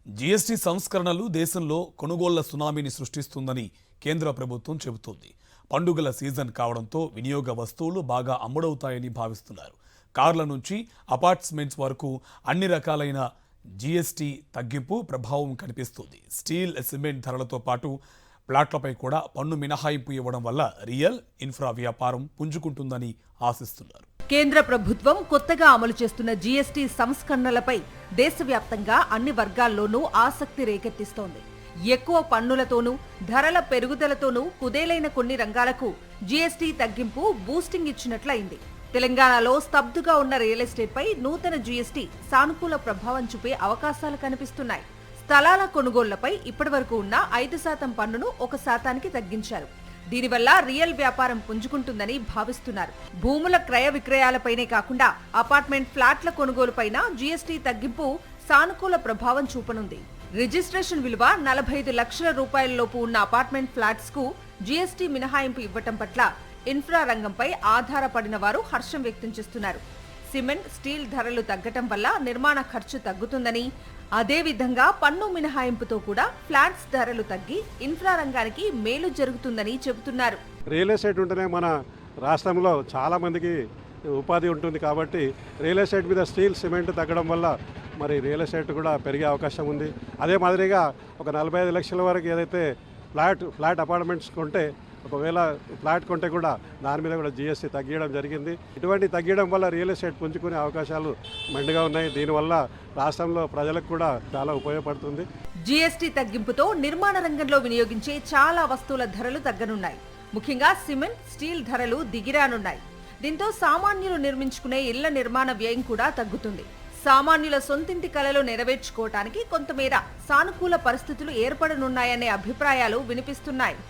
GST సంస్కరణలు దేశంలో కొనుగోళ్ల సునామీని సృష్టిస్తుందని కేంద్ర ప్రభుత్వం చెబుతోంది. పండుగల సీజన్ కావడంతో వినియోగ వస్తువులు బాగా అమ్ముడవుతాయని భావిస్తున్నారు. కార్ల నుంచి అపార్ట్మెంట్స్ వరకు అన్ని రకాలైన జీఎస్టీ తగ్గింపు ప్రభావం కనిపిస్తుంది. స్టీల్, సిమెంట్ ధరలతో పాటు ప్లాట్లపై కూడా పన్ను మినహాయింపు ఇవ్వడం వల్ల రియల్ ఇన్ఫ్రా వ్యాపారం పుంజుకుంటుందని ఆశిస్తున్నారు. కేంద్ర ప్రభుత్వం కొత్తగా అమలు చేస్తున్న జీఎస్టీ సంస్కరణలపై దేశవ్యాప్తంగా అన్ని వర్గాల్లోనూ ఆసక్తి రేకెత్తిస్తోంది. ఎక్కువ పన్నులతోనూ ధరల పెరుగుదలతోనూ కుదేలైన కొన్ని రంగాలకు జీఎస్టీ తగ్గింపు బూస్టింగ్ ఇచ్చినట్లయింది. తెలంగాణలో స్తబ్దుగా ఉన్న రియల్ ఎస్టేట్పై నూతన జీఎస్టీ సానుకూల ప్రభావం చూపే అవకాశాలు కనిపిస్తున్నాయి. స్థలాల కొనుగోళ్లపై ఇప్పటివరకు ఉన్న 5% పన్నును 1%కి తగ్గించారు. దీనివల్ల రియల్ వ్యాపారం పుంజుకుంటుందని భావిస్తున్నారు. భూముల క్రయ విక్రయాలపైనే కాకుండా అపార్ట్మెంట్ ఫ్లాట్ల కొనుగోలుపైన జీఎస్టీ తగ్గింపు సానుకూల ప్రభావం చూపనుంది. రిజిస్ట్రేషన్ విలువ 45 లక్షల రూపాయలలోపు ఉన్న అపార్ట్మెంట్ ఫ్లాట్స్ కు జీఎస్టీ మినహాయింపు ఇవ్వటం పట్ల ఇన్ఫ్రా రంగంపై ఆధారపడిన వారు హర్షం వ్యక్తం చేస్తున్నారు. సిమెంట్, స్టీల్ ధరలు తగ్గటం వల్ల నిర్మాణ ఖర్చు తగ్గుతుందని, అదేవిధంగా పన్ను మినహాయింపుతో కూడా ఫ్లాట్స్ ధరలు తగ్గి ఇన్ఫ్రా రంగానికి మేలు జరుగుతుందని చెబుతున్నారు. రియల్ ఎస్టేట్ ఉంటేనే మన రాష్ట్రంలో చాలా మందికి ఉపాధి ఉంటుంది కాబట్టి రియల్ ఎస్టేట్ మీద స్టీల్, సిమెంట్ తగ్గడం వల్ల మరి రియల్ ఎస్టేట్ కూడా పెరిగే అవకాశం ఉంది. అదే మాదిరిగా ఒక 45 లక్షల వరకు ఏదైతే ఫ్లాట్ అపార్ట్మెంట్స్ కొంటే, ఒకవేళ ఫ్లాట్ కొంటే కూడా దాని మీద కూడా జీఎస్టీ తగ్గించడం జరిగింది. ఇటువంటి తగ్గడం వల్ల రియల్ ఎస్టేట్ పుంజుకునే అవకాశాలు మెండుగా ఉన్నాయి. దీనివల్ల రాష్ట్రంలో ప్రజలకు కూడా చాలా ఉపయోగపడుతుంది. జీఎస్టీ తగ్గింపుతో నిర్మాణ రంగంలో వినియోగించే చాలా వస్తువుల ధరలు తగ్గనున్నాయి. ముఖ్యంగా సిమెంట్, స్టీల్ ధరలు దిగిరానున్నాయి. దీంతో సామాన్యులు నిర్మించుకునే ఇళ్ల నిర్మాణ వ్యయం కూడా తగ్గుతుంది. సామాన్యుల సొంతింటి కలలు నెరవేర్చుకోవటానికి కొంతమేర సానుకూల పరిస్థితులు ఏర్పడనున్నాయనే అభిప్రాయాలు వినిపిస్తున్నాయి.